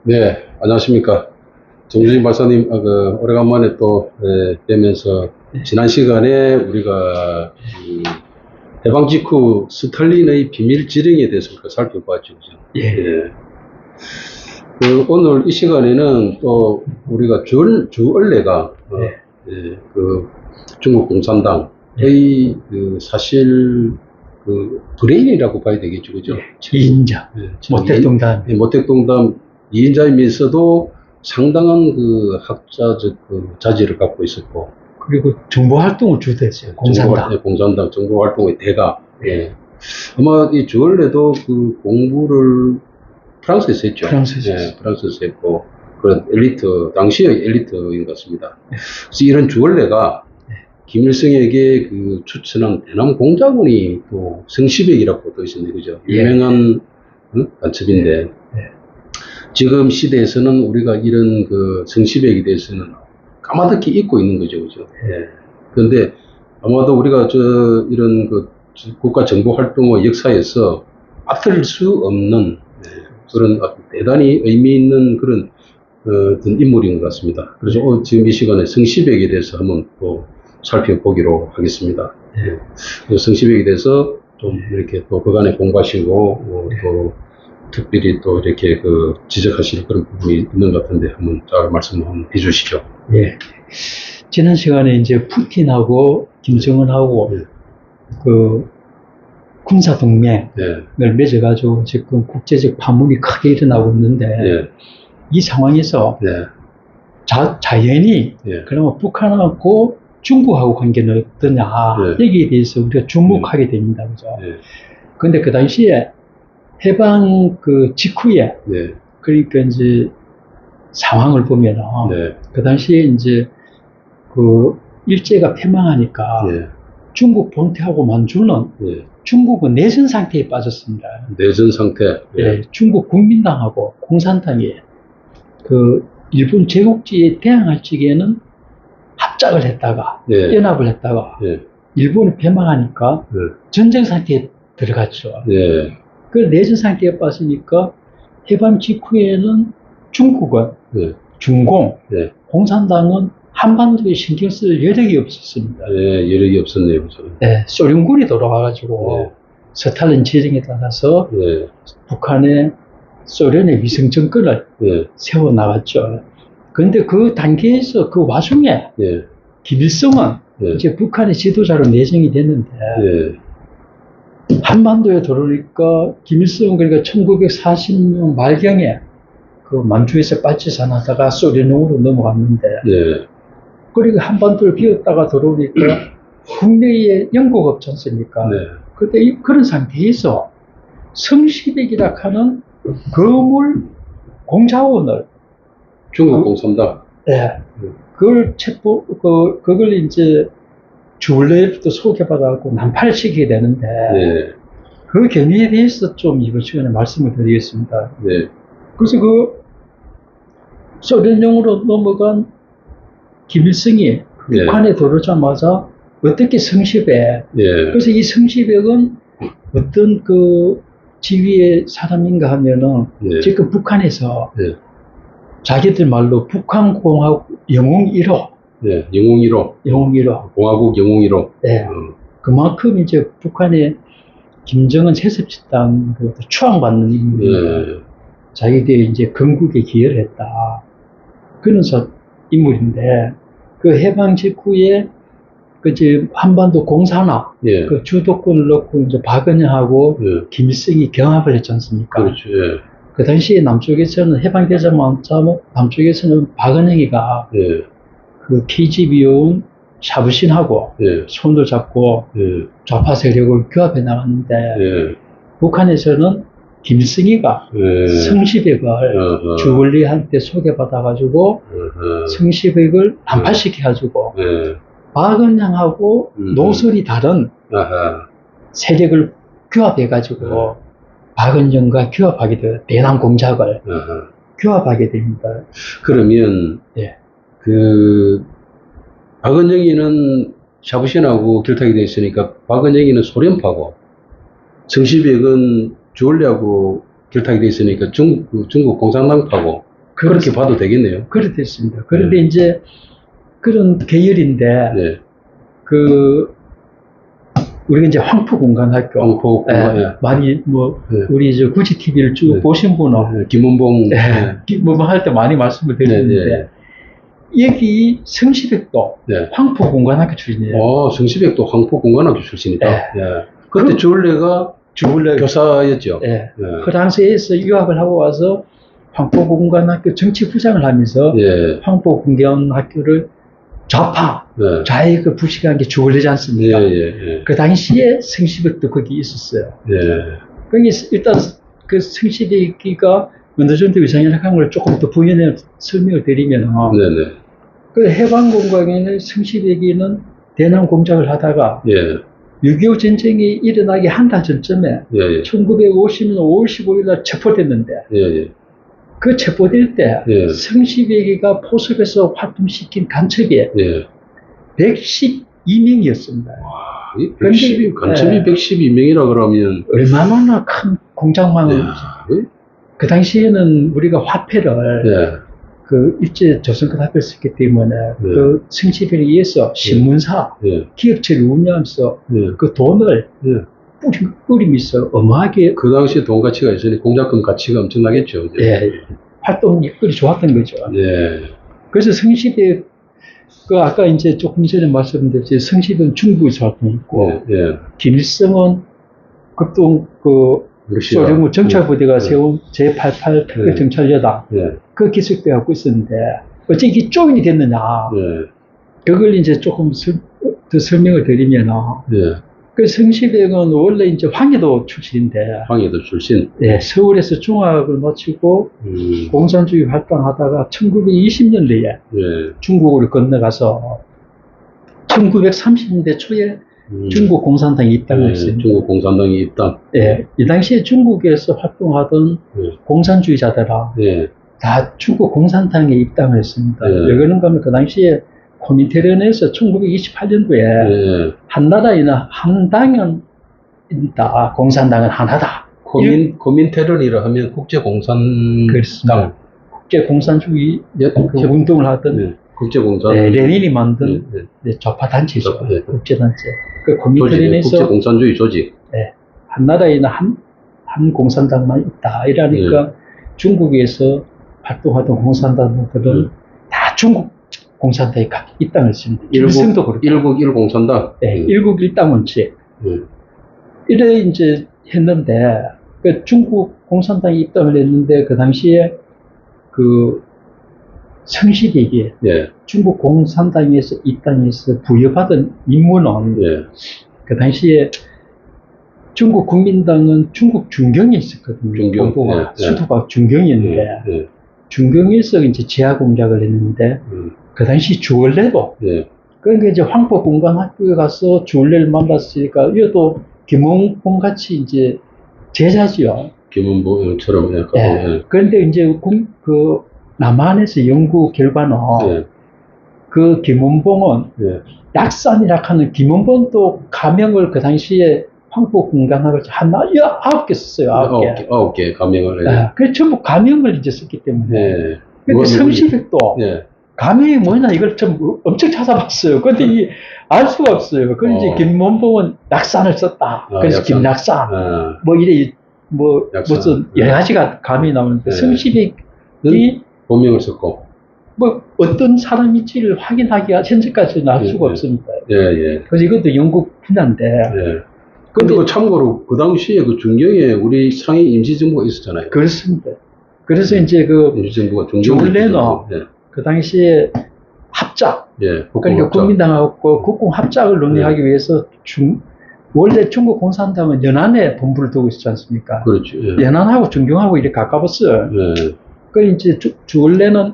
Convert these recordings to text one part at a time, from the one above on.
네, 안녕하십니까. 정주진 박사님, 오래간만에 또, 뵈면서, 지난 시간에 우리가, 해방 직후 스탈린의 비밀 지령에 대해서 우리가 살펴봤죠. 그죠? 예. 오늘 이 시간에는 또 우리가 주얼레가, 중국 공산당의 사실, 브레인이라고 봐야 되겠죠. 그죠? 이인자. 모택동단. 모택동단 2인자이면서도 상당한 학자적 자질을 갖고 있었고. 그리고 정보 활동을 주도했어요. 공산당. 공산당 정보 활동의 대가. 아마 이 주얼레도 공부를 프랑스에서 했죠. 프랑스에서 했고, 그런 당시의 엘리트인 것 같습니다. 그래서 이런 주얼레가 김일성에게 추천한 대남 공작원이 또 성시백이라고 또 있었는데, 그죠? 유명한 간첩인데, 지금 시대에서는 우리가 이런 성시백에 대해서는 까마득히 잊고 있는 거죠, 그죠? 그런데 아마도 우리가 이런 국가 정보 활동의 역사에서 빠뜨릴 수 없는 그런 대단히 의미 있는 그런 어떤 인물인 것 같습니다. 그래서 지금 이 시간에 성시백에 대해서 한번 또 살펴보기로 하겠습니다. 성시백에 대해서 좀 이렇게 또 그간에 공부하시고 또 특별히 또 이렇게 지적하실 그런 부분이 있는 것 같은데 한번 잘 말씀 한번 해주시죠. 예. 지난 시간에 이제 푸틴하고 김정은하고 군사 동맹을 맺어가지고 지금 국제적 파문이 크게 일어나고 있는데 이 상황에서 자연히 그러면 북한하고 중국하고 관계는 어떠냐 여기에 대해서 우리가 주목하게 됩니다. 그죠? 근데 그 당시에 해방 직후에 그러니까 이제 상황을 보면은 그 당시에 이제 일제가 패망하니까 중국 본태하고 만주는 중국은 내전 상태에 빠졌습니다. 내전 상태. 중국 국민당하고 공산당이 일본 제국주의에 대항할 적에는 합작을 했다가 연합을 했다가 일본이 패망하니까 전쟁 상태에 들어갔죠. 그 내전 상태에 빠지니까 해방 직후에는 중국은 중공, 공산당은 한반도에 신경 쓸 여력이 없었습니다. 여력이 없었네요. 그죠? 소련군이 돌아와가지고 스탈린 지령에 따라서 북한에 소련의 위성 정권을 세워나갔죠. 그런데 그 단계에서 그 와중에 김일성은 이제 북한의 지도자로 내정이 됐는데 한반도에 들어오니까 김일성은 그러니까 1940년 말경에 만주에서 빠지산하다가 소련으로 넘어갔는데 그리고 한반도를 비웠다가 들어오니까 국내에 연고가 없지 않습니까? 그때 그런 상태에서 성시백이라 하는 거물 공자원을 중국 공산당 그걸 이제 주얼레부터 소개받아갖고 난파를 시키게 되는데 그 경위에 대해서 좀 이번 시간에 말씀을 드리겠습니다. 그래서 소련용으로 넘어간 김일성이 북한에 들어오자마자 어떻게 성시백 그래서 이 성시백은 어떤 지위의 사람인가 하면은 지금 북한에서 자기들 말로 북한공화국 영웅 1호 영웅 1호 공화국 영웅 1호 그만큼 이제 북한의 김정은 세습집단 추앙받는 인물입니다. 자기들이 이제 건국에 기여를 했다. 그런 인물인데, 해방 직후에, 지금 한반도 공산화, 주도권을 놓고 이제 박은영하고 김일성이 경합을 했지 않습니까? 그렇죠. 그 당시에 남쪽에서는 해방되자마자 남쪽에서는 박은영이가 KGB온 샤브신하고 손을 잡고 좌파 세력을 규합해 나갔는데, 북한에서는 김일성이가 성시백을 주얼리한테 소개받아가지고 성시백을 난파시켜가지고 박은영하고 노선이 다른 세력을 규합해가지고 박은영과 규합하게 돼요. 대남 공작을 규합하게 됩니다. 그러면 박은영이는 샤브신하고 결탁이 되어 있으니까 박은영이는 소련파고 성시백은 주얼리하고 결탁이 되어 있으니까 중국 공산당파고 그렇게 봐도 되겠네요. 그렇게 됐습니다. 그런데 이제 그런 계열인데, 네. 우리가 이제 황포공간학교. 황포공간, 예. 많이, 네. 우리 저 구지 TV를 쭉 네. 보신 분은. 김원봉. 김원봉 할 때 많이 말씀을 드렸는데, 여기 성시백도 네. 황포공간학교 출신이에요. 성시백도 황포공간학교 출신이다. 예. 그때 주얼레가 교사였죠. 예. 프랑스에서 유학을 하고 와서 황포공간학교 정치부장을 하면서 황포공간학교를 좌의 그 부시간 게 주얼레지 않습니까? 그 당시에 성시백도 거기 있었어요. 그러니 일단 그 성시백이가 어느 정도 위상이라는 걸 조금 더 부연해 설명을 드리면, 그 해방공간에는 성시백이는 대남 공작을 하다가 6.25 전쟁이 일어나기 한 달 전쯤에 1950년 5월 15일 날 체포됐는데 그 체포될 때 성시백이가 포섭에서 활동시킨 간첩이 112명이었습니다. 간첩이 112명이라 그러면 얼마나 큰 공작망을 그 당시에는 우리가 화폐를 그 일제 조선까지 합했었기 때문에 그 성시백에 의해서 신문사, 기업체를 운영하면서 그 돈을 뿌리면서 어마하게 그 당시에 돈 가치가 있으니 공작금 가치가 엄청나겠죠. 활동이 끓이 좋았던 거죠. 그래서 성시백 그 아까 이제 조금 전에 말씀드렸지 성시백은 중국에서 활동했고 김일성은 극동 소련국 정찰부대가 세운 제88 특별정찰여당 그 기술대 갖고 있었는데 어째 이게 쪼인이 됐느냐 그걸 이제 조금 더 설명을 드리면 그 성시백은 원래 이제 황해도 출신인데 서울에서 중학을 마치고 공산주의 활동하다가 1920년대에 중국으로 건너가서 1930년대 초에 중국 공산당에 입당을 했습니다. 중국 공산당에 입당. 이 당시에 중국에서 활동하던 공산주의자들아 다 중국 공산당에 입당을 했습니다. 왜 그런가 하면 그 당시에 코민테른에서 1928년도에 한나라에는 한 당은 있다. 공산당은 하나다. 코민테른이라 하면 국제공산당. 그렇습니다. 국제공산주의 그 운동을 하던 국제공산. 레닌이 만든 좌파 단체죠. 국제단체. 그 코민테른에서 국제공산주의 조직. 한나라에는 한 공산당만 있다. 이러니까 중국에서 활동하던 공산당들은 다 중국 공산당에 입당을 했습니다. 김일성도 그렇고. 일국 일공산당. 일국 일당원칙. 이래 이제 했는데, 그 중국 공산당에 입당을 했는데, 그 당시에 그 성시백이 중국 공산당에서 입당해서 부여받은 임무는 그 당시에 중국 국민당은 중국 중경에 있었거든요. 본부가 수도가 중경이었는데, 중경에서 이제 지하 공작을 했는데, 그 당시 주얼레도, 그러니까 이제 황포공간학교에 가서 주얼레를 만났으니까, 이것도 김원봉 같이 이제 제자지요. 김원봉처럼. 그런데 이제 그 남한에서 연구 결과는, 그 김원봉은 약산이라 하는 김원봉도 가명을 그 당시에 황포공간학을 하나, 9개 썼어요. 9개. 9개 가명을. 그래서 전부 가명을 이제 썼기 때문에. 근데 성시백도 가명이 뭐냐 이걸 좀 엄청 찾아봤어요. 근데 알 수가 없어요. 그래서 이제 김원봉은 약산을 썼다. 그래서 약산. 김약산. 무슨 여러 가지가 가명이 나오는데 성시백이 본명을 썼고. 어떤 사람인지를 확인하기가 현재까지는 알 수가 없습니다. 그래서 이것도 영국 분야인데. 근데 참고로 그 당시에 그 중경에 우리 상해 임시정부가 있었잖아요. 그렇습니다. 그래서 이제 그 임시정부가 주얼레는 그 당시에 합작, 그러니까 국민당하고 국공 합작을 논의하기 위해서 원래 중국 공산당은 연안에 본부를 두고 있었지 않습니까? 그렇죠. 연안하고 중경하고 이렇게 가까웠어요. 그래서 이제 주얼레는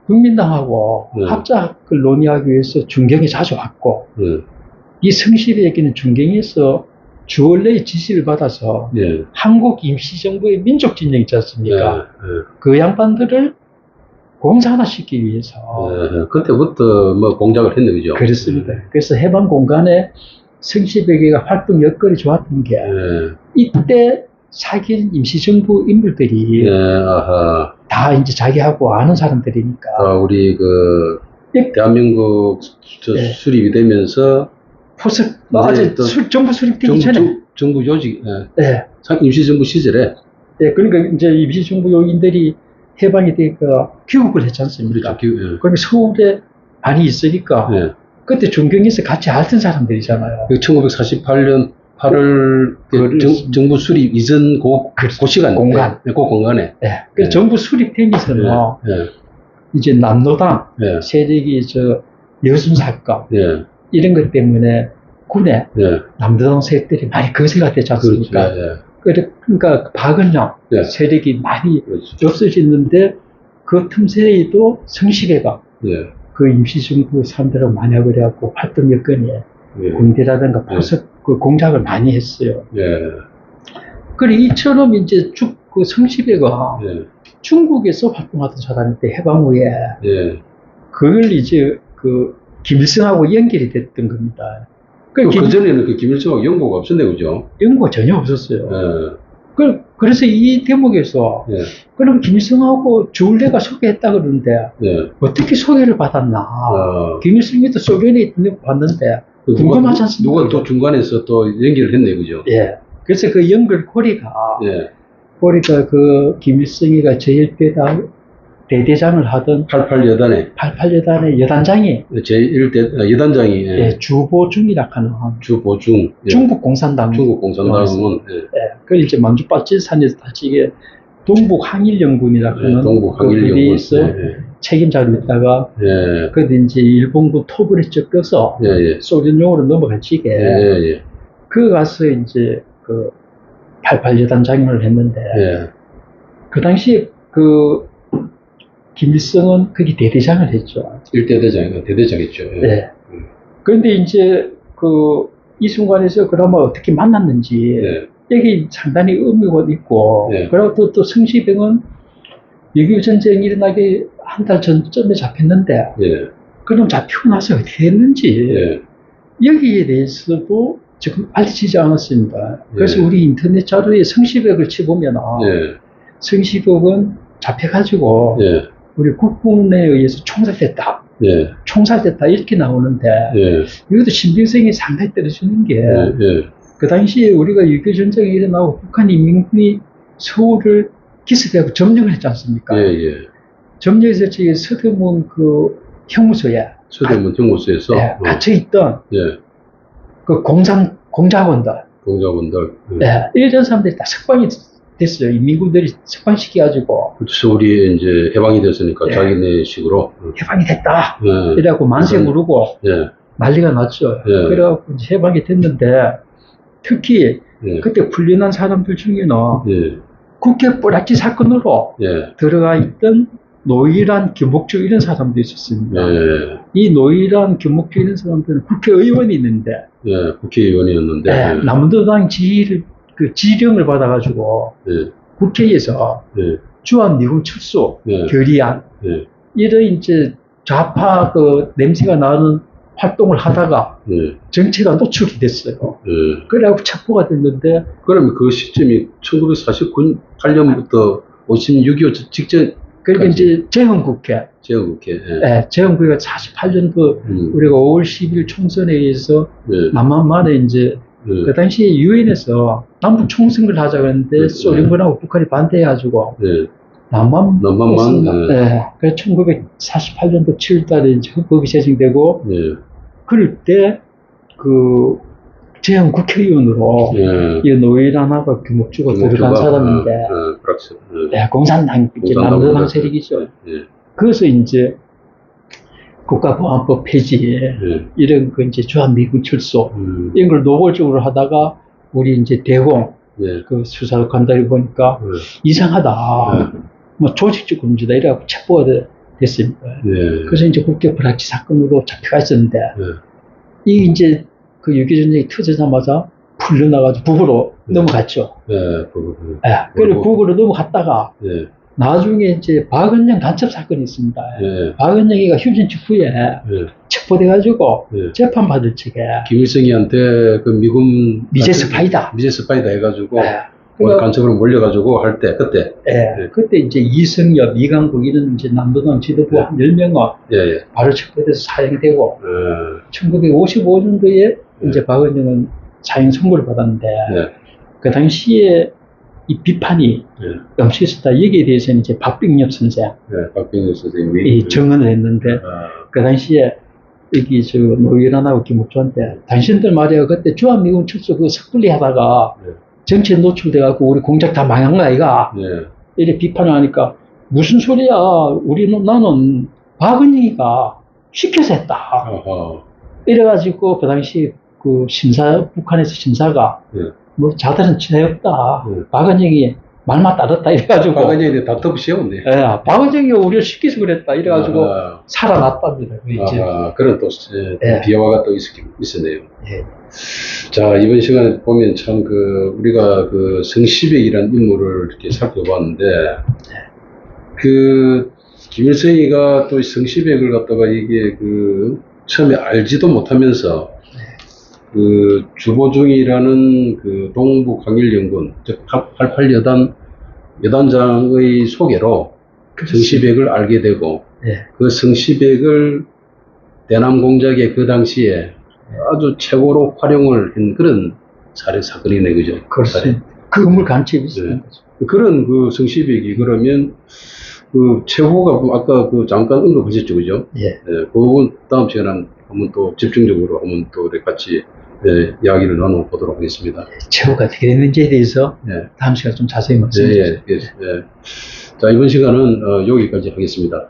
국민당하고 합작을 논의하기 위해서 중경에 자주 왔고, 이 성시백에게는 중경에서 주얼레의 지시를 받아서 한국 임시정부의 민족진영 있지 않습니까? 그 양반들을 공산화시키기 위해서. 그때부터 뭐 공작을 했는 거죠. 그렇습니다. 그래서 해방 공간에 성시백이가 활동 여건이 좋았던 게 이때 사귄 임시정부 인물들이 아하. 다 이제 자기하고 아는 사람들이니까. 우리 대한민국 수립이 되면서 포스 아직 정부 수립되기 전에 정부 요직, 네. 임시정부 시절에. 네, 그러니까 이제 임시정부 요인들이 해방이 되니까 귀국을 했지 않습니까? 그렇죠. 그러면 서울에 많이 있으니까 그때 존경에서 같이 알던 사람들이잖아요. 1948년 8월 정부 수립 이전 그 시간 공간. 그 공간에. 그 정부 수립되면서는 이제 남노당 세력이 여순사건 이런 것 때문에 군에 남노당 세력들이 많이 거세가 되지 않습니까? 그러니까 박은영 세력이 많이 없어졌는데 그 틈새에도 성시대가 그 임시정부 사람들하고 많이 하고 그래갖고 활동 여건이 군대라든가 포섭 그 공작을 많이 했어요. 그래 이처럼 이제 쭉 그 성시대가 중국에서 활동하던 사람인데 해방 후에 그걸 이제 그 김일성하고 연결이 됐던 겁니다. 그 전에는 그 김일성하고 연고가 없었네, 그죠? 연고가 전혀 없었어요. 그래서 이 대목에서 그럼 김일성하고 주울레가 소개했다 그러는데 어떻게 소개를 받았나? 김일성이도 소련에 있던 거 봤는데 궁금하지 않습니까? 누가 또 중간에서 또 연결을 했네, 그죠? 그래서 그 연결고리가 그 김일성이가 제1대당 대대장을 하던 88여단의 여단장이 제1대 여단장이 주보중이라 하는 주보중 중국 공산당은 그걸 이제 만주박진산에서 다시 이게 동북 항일연군이라 하는 동북 항일연군 책임자로 있다가 그런데 이제 일본군 토벌에 쫓겨서 소련용으로 넘어간 지게 그 가서 이제 그 88여단장을 했는데 그 당시에 그 김일성은 거기 대대장을 했죠. 1대 대대장했죠. 그런데 이제 이 순간에서 그나마 어떻게 만났는지 여기 상당히 의미가 있고 그리고 또 성시병은 6.25 전쟁이 일어나기 한 달 전쯤에 잡혔는데 그럼 잡히고 나서 어떻게 했는지 여기에 대해서도 지금 알려지지 않았습니다. 그래서 우리 인터넷 자료에 성시벽을 치보면 성시벽은 잡혀가지고 우리 국군에 의해서 총살됐다. 총살됐다 이렇게 나오는데 이것도 신빙성이 상당히 떨어지는 게 그 당시에 우리가 6.25 전쟁이 일어나고 북한 인민군이 서울을 기습하고 점령을 했지 않습니까? 점령해서 저기 서대문 그 형무소에 형무소에서 갇혀있던 그 공작원들 이런 사람들이 다 석방이 됐어요. 인민군들이 석방시켜가지고. 서울이 이제 해방이 됐으니까 자기네 식으로. 해방이 됐다. 이래갖고 만세 부르고 난리가 났죠. 그래갖고 이제 해방이 됐는데 특히 그때 풀려난 사람들 중에는 국회 뿌락지 사건으로 들어가 있던 노일한, 김옥주 이런 사람도 있었습니다. 이 노일한, 김옥주 이런 사람들은 국회의원이 있는데 국회의원이었는데 남도당 지령을 받아가지고 국회에서 주한미군 철수, 결의안 이런 이제 좌파 냄새가 나는 활동을 하다가 정체가 노출이 됐어요. 그래갖고 체포가 됐는데 그러면 그 시점이 1948년부터 6.25 직전 그러니까 이제 재헌국회 재헌국회가 48년도 우리가 5월 10일 총선에 의해서 남한 만에 이제 그 당시에 유엔에서 남북 총선을 하자고 했는데 소련군하고 북한이 반대해가지고 남한만 그래서 1948년도 7월달에 이제 헌법이 제정되고 그럴 때 그 재헌 국회의원으로 이 노회란하고 김옥주가 들어간 사람인데 공산당 이제 남도당 세력이죠. 그래서 이제 국가보안법 폐지 이런 그 이제 주한미군 철수 이런 걸 노골적으로 하다가 우리 이제 대공 그 수사를 간다고 보니까 이상하다. 뭐 조직적 범죄다 이래갖고 체포가 됐습니다. 그래서 이제 국회 불합치 사건으로 잡혀가 있었는데 이 이제 그 6.25 전쟁이 터지자마자 풀려나가지고 북으로 넘어갔죠. 그리고 북으로 넘어갔다가 나중에 이제 박은영 간첩 사건이 있습니다. 박은영이가 휴전 직후에 체포돼가지고 재판받을 적에 김일성이한테 그 미군 미제 스파이다 해가지고 간첩으로 몰려가지고 할 때, 그때. 예, 그때 이제 이승엽, 이강국 이런 이제 남도당 지도부 한 10명이 바로 척결돼서 사형되고, 1955년도에 이제 박은영은 사형 선고를 받았는데, 그 당시에 이 비판이 엄청있었다. 여기에 대해서는 이제 박빙엽 선생, 박빙엽 선생님이 증언을 했는데, 그 당시에 여기 저 노일환하고 김옥주한테 당신들 말이야 그때 주한미군 축소 그 섣불리 하다가 정치에 노출돼갖고 우리 공작 다 망한 거 아이가 이렇게 비판을 하니까 무슨 소리야 나는 박은영이가 시켜서 했다 이래가지고 그 당시 그 북한에서 심사가 뭐 자들은 죄 없다 박은영이 말만 따랐다 이래가지고 박은영이 다 덮으시었네. 박은영이 우리를 시켜서 그랬다 이래가지고 살아났답니다. 그런 또 비화가 또 있었네요. 자, 이번 시간에 보면 참 우리가 성시백이라는 인물을 이렇게 살펴봤는데 김일성이가 또 성시백을 갖다가 이게 처음에 알지도 못하면서 주보중이라는 동부 강일연군, 즉 88 여단장의 소개로 성시백을 알게 되고, 그 성시백을 대남 공작에 그 당시에 아주 최고로 활용을 한 그런 사건이네, 그죠? 그렇습니다. 그 건물 간첩이 있습니다. 그런 성시백이 그러면 최고가 아까 잠깐 언급하셨죠, 그죠? 그 부분 다음 시간에 한번 또 집중적으로 한번 또 같이 이야기를 나눠보도록 하겠습니다. 최후가 어떻게 됐는지에 대해서 다음 시간에 좀 자세히 말씀해 주세요. 자, 이번 시간은 여기까지 하겠습니다.